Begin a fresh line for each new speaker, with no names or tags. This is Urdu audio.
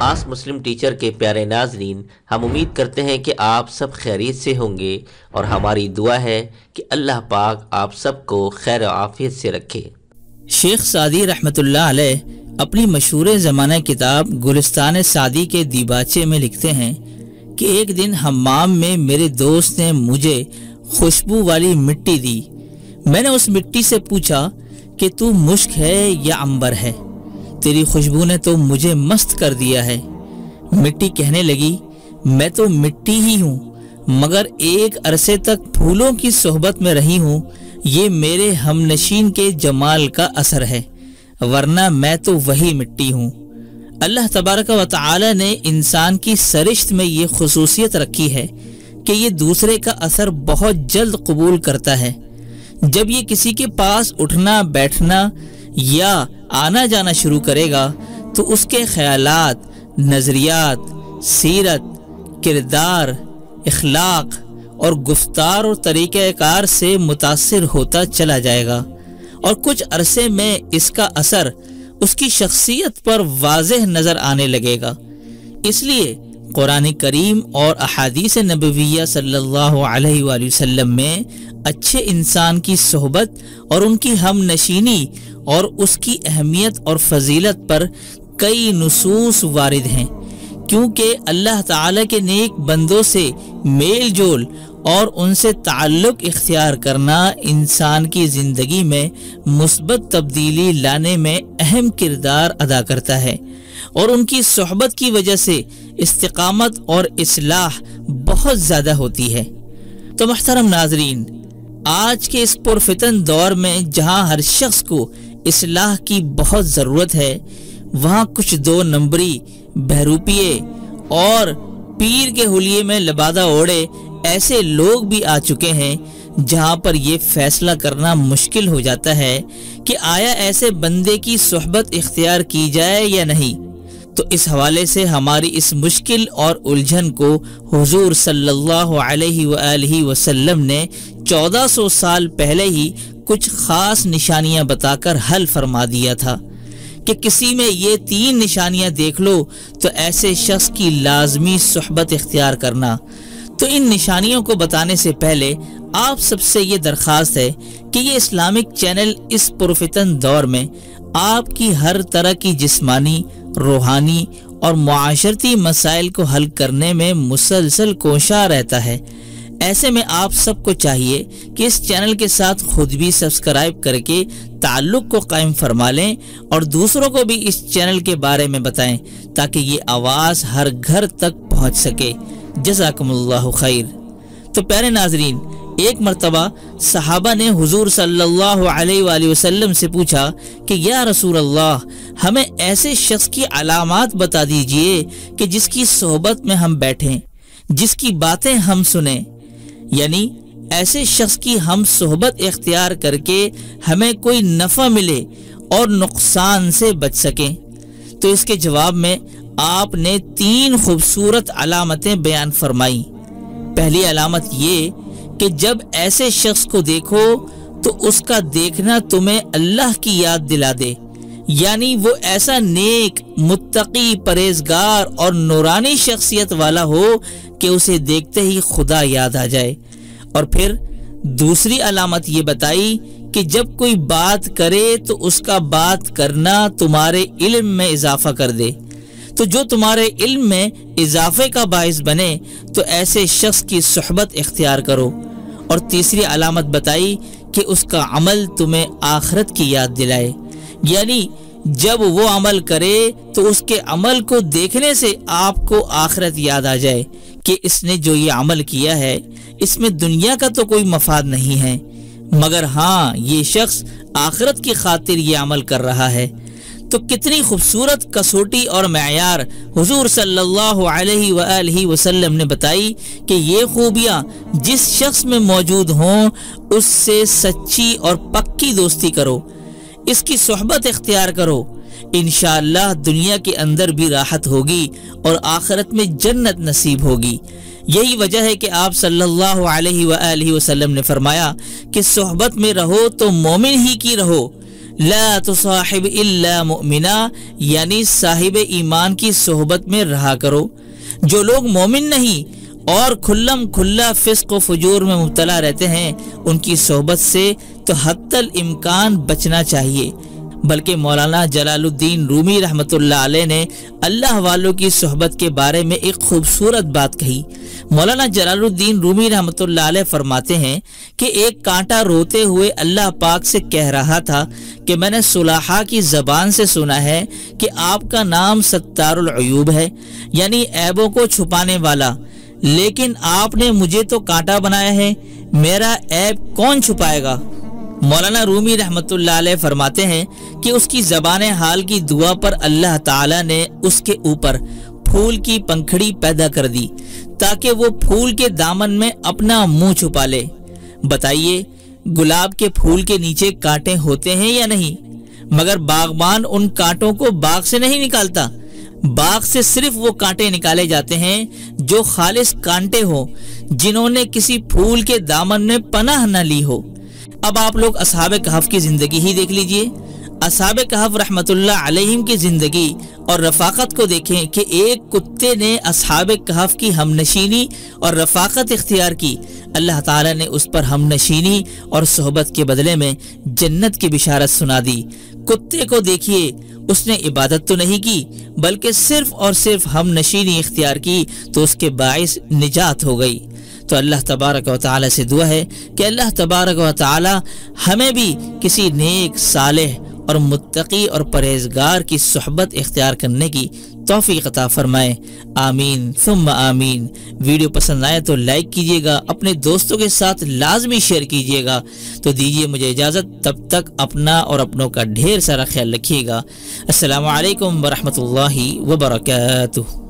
آس مسلم ٹیچر کے پیارے ناظرین، ہم امید کرتے ہیں کہ آپ سب خیریت سے ہوں گے، اور ہماری دعا ہے کہ اللہ پاک آپ سب کو خیر و عافیت سے رکھے۔
شیخ سعدی رحمۃ اللہ علیہ اپنی مشہور زمانہ کتاب گلستان سعدی کے دیباچے میں لکھتے ہیں کہ ایک دن حمام میں میرے دوست نے مجھے خوشبو والی مٹی دی۔ میں نے اس مٹی سے پوچھا کہ تو مشک ہے یا عنبر ہے؟ تیری خوشبو نے تو مجھے مست کر دیا ہے۔ مٹی کہنے لگی، میں تو مٹی ہی ہوں، مگر ایک عرصے تک پھولوں کی صحبت میں رہی ہوں، یہ میرے ہم نشین کے جمال کا اثر ہے، ورنہ میں تو وہی مٹی ہوں۔ اللہ تبارک و تعالی نے انسان کی سرشت میں یہ خصوصیت رکھی ہے کہ یہ دوسرے کا اثر بہت جلد قبول کرتا ہے۔ جب یہ کسی کے پاس اٹھنا بیٹھنا یا آنا جانا شروع کرے گا تو اس کے خیالات، نظریات، سیرت، کردار، اخلاق اور گفتار اور طریقہ کار سے متاثر ہوتا چلا جائے گا، اور کچھ عرصے میں اس کا اثر اس کی شخصیت پر واضح نظر آنے لگے گا۔ اس لیے قرآن کریم اور احادیث نبویہ صلی اللہ علیہ وآلہ وسلم میں اچھے انسان کی صحبت اور ان کی ہم نشینی اور اس کی اہمیت اور فضیلت پر کئی نصوص وارد ہیں، کیونکہ اللہ تعالیٰ کے نیک بندوں سے میل جول اور ان سے تعلق اختیار کرنا انسان کی زندگی میں مثبت تبدیلی لانے میں اہم کردار ادا کرتا ہے، اور ان کی صحبت کی وجہ سے استقامت اور اصلاح بہت زیادہ ہوتی ہے۔ تو محترم ناظرین، آج کے اس پرفتن دور میں جہاں ہر شخص کو اصلاح کی بہت ضرورت ہے، وہاں کچھ دو نمبری، بہروپیے اور پیر کے حلیے میں لبادہ اوڑے ایسے لوگ بھی آ چکے ہیں جہاں پر یہ فیصلہ کرنا مشکل ہو جاتا ہے کہ آیا ایسے بندے کی صحبت اختیار کی جائے یا نہیں۔ تو اس حوالے سے ہماری اس مشکل اور الجھن کو حضور صلی اللہ علیہ وآلہ وسلم نے 1400 سال پہلے ہی کچھ خاص نشانیاں بتا کر حل فرما دیا تھا کہ کسی میں یہ 3 نشانیاں دیکھ لو تو ایسے شخص کی لازمی صحبت اختیار کرنا۔ تو ان نشانیوں کو بتانے سے پہلے آپ سب سے یہ درخواست ہے کہ یہ اسلامک چینل اس پرفتن دور میں آپ کی ہر طرح کی جسمانی، روحانی اور معاشرتی مسائل کو حل کرنے میں مسلسل کوشاں رہتا ہے۔ ایسے میں آپ سب کو چاہیے کہ اس چینل کے ساتھ خود بھی سبسکرائب کر کے تعلق کو قائم فرما لیں، اور دوسروں کو بھی اس چینل کے بارے میں بتائیں تاکہ یہ آواز ہر گھر تک پہنچ سکے۔ جزاکم اللہ خیر۔ تو پیارے ناظرین، ایک مرتبہ صحابہ نے حضور صلی اللہ علیہ وآلہ وسلم سے پوچھا کہ یا رسول اللہ، ہمیں ایسے شخص کی علامات بتا دیجئے کہ جس کی صحبت میں ہم بیٹھیں، جس کی باتیں ہم سنیں، یعنی ایسے شخص کی ہم صحبت اختیار کر کے ہمیں کوئی نفع ملے اور نقصان سے بچ سکیں۔ تو اس کے جواب میں آپ نے 3 خوبصورت علامتیں بیان فرمائی۔ پہلی علامت یہ کہ جب ایسے شخص کو دیکھو تو اس کا دیکھنا تمہیں اللہ کی یاد دلا دے، یعنی وہ ایسا نیک، متقی، پرہیزگار اور نورانی شخصیت والا ہو کہ اسے دیکھتے ہی خدا یاد آ جائے۔ اور پھر دوسری علامت یہ بتائی کہ جب کوئی بات کرے تو اس کا بات کرنا تمہارے علم میں اضافہ کر دے، تو جو تمہارے علم میں اضافے کا باعث بنے تو ایسے شخص کی صحبت اختیار کرو۔ اور تیسری علامت بتائی کہ اس کا عمل تمہیں آخرت کی یاد دلائے، یعنی جب وہ عمل کرے تو اس کے عمل کو دیکھنے سے آپ کو آخرت یاد آ جائے کہ اس نے جو یہ عمل کیا ہے اس میں دنیا کا تو کوئی مفاد نہیں ہے، مگر ہاں یہ شخص آخرت کی خاطر یہ عمل کر رہا ہے۔ تو کتنی خوبصورت کسوٹی اور معیار حضور صلی اللہ علیہ وآلہ وسلم نے بتائی کہ یہ خوبیاں جس شخص میں موجود ہوں اس سے سچی اور پکی دوستی کرو، اس کی صحبت اختیار کرو، انشاءاللہ دنیا کے اندر بھی راحت ہوگی اور آخرت میں جنت نصیب ہوگی۔ یہی وجہ ہے کہ آپ صلی اللہ علیہ وآلہ وسلم نے فرمایا کہ صحبت میں رہو تو مومن ہی کی رہو، لا تصاحب الا مؤمنا، یعنی صاحب ایمان کی صحبت میں رہا کرو۔ جو لوگ مومن نہیں اور کھلم کھلا فسق و فجور میں مبتلا رہتے ہیں ان کی صحبت سے تو حتی الامکان بچنا چاہیے۔ بلکہ مولانا جلال الدین رومی رحمۃ اللہ علیہ نے اللہ والوں کی صحبت کے بارے میں ایک خوبصورت بات کہی۔ مولانا جلال الدین رومی رحمۃ اللہ علیہ فرماتے ہیں کہ ایک کانٹا روتے ہوئے اللہ پاک سے کہہ رہا تھا کہ میں نے صلحاء کی زبان سے سنا ہے کہ آپ کا نام ستار العیوب ہے، یعنی عیبوں کو چھپانے والا، لیکن آپ نے مجھے تو کانٹا بنایا ہے، میرا عیب کون چھپائے گا؟ مولانا رومی رحمۃ اللہ علیہ فرماتے ہیں کہ اس کی زبان حال کی دعا پر اللہ تعالی نے اس کے اوپر پھول کی پنکھڑی پیدا کر دی تاکہ وہ پھول کے دامن میں اپنا منہ چھپا لے۔ بتائیے گلاب کے پھول کے نیچے کانٹے ہوتے ہیں یا نہیں؟ مگر باغبان ان کانٹوں کو باغ سے نہیں نکالتا، باغ سے صرف وہ کانٹے نکالے جاتے ہیں جو خالص کانٹے ہوں، جنہوں نے کسی پھول کے دامن میں پناہ نہ لی ہو۔ اب آپ لوگ اصحاب کہف کی زندگی ہی دیکھ لیجئے۔ اصحاب کہف رحمت اللہ علیہم کی زندگی اور رفاقت کو دیکھیں کہ ایک کتے نے اصحاب کہف کی ہم نشینی اور رفاقت اختیار کی، اللہ تعالی نے اس پر ہم نشینی اور صحبت کے بدلے میں جنت کی بشارت سنا دی۔ کتے کو دیکھیے، اس نے عبادت تو نہیں کی بلکہ صرف اور صرف ہم نشینی اختیار کی تو اس کے باعث نجات ہو گئی۔ تو اللہ تبارک و تعالی سے دعا ہے کہ اللہ تبارک و تعالی ہمیں بھی کسی نیک، صالح اور متقی اور پرہیزگار کی صحبت اختیار کرنے کی توفیق عطا فرمائے، آمین ثم آمین۔ ویڈیو پسند آئے تو لائک کیجیے گا، اپنے دوستوں کے ساتھ لازمی شیئر کیجیے گا۔ تو دیجیے مجھے اجازت، تب تک اپنا اور اپنوں کا ڈھیر سارا خیال رکھیے گا۔ السلام علیکم ورحمۃ اللہ وبرکاتہ۔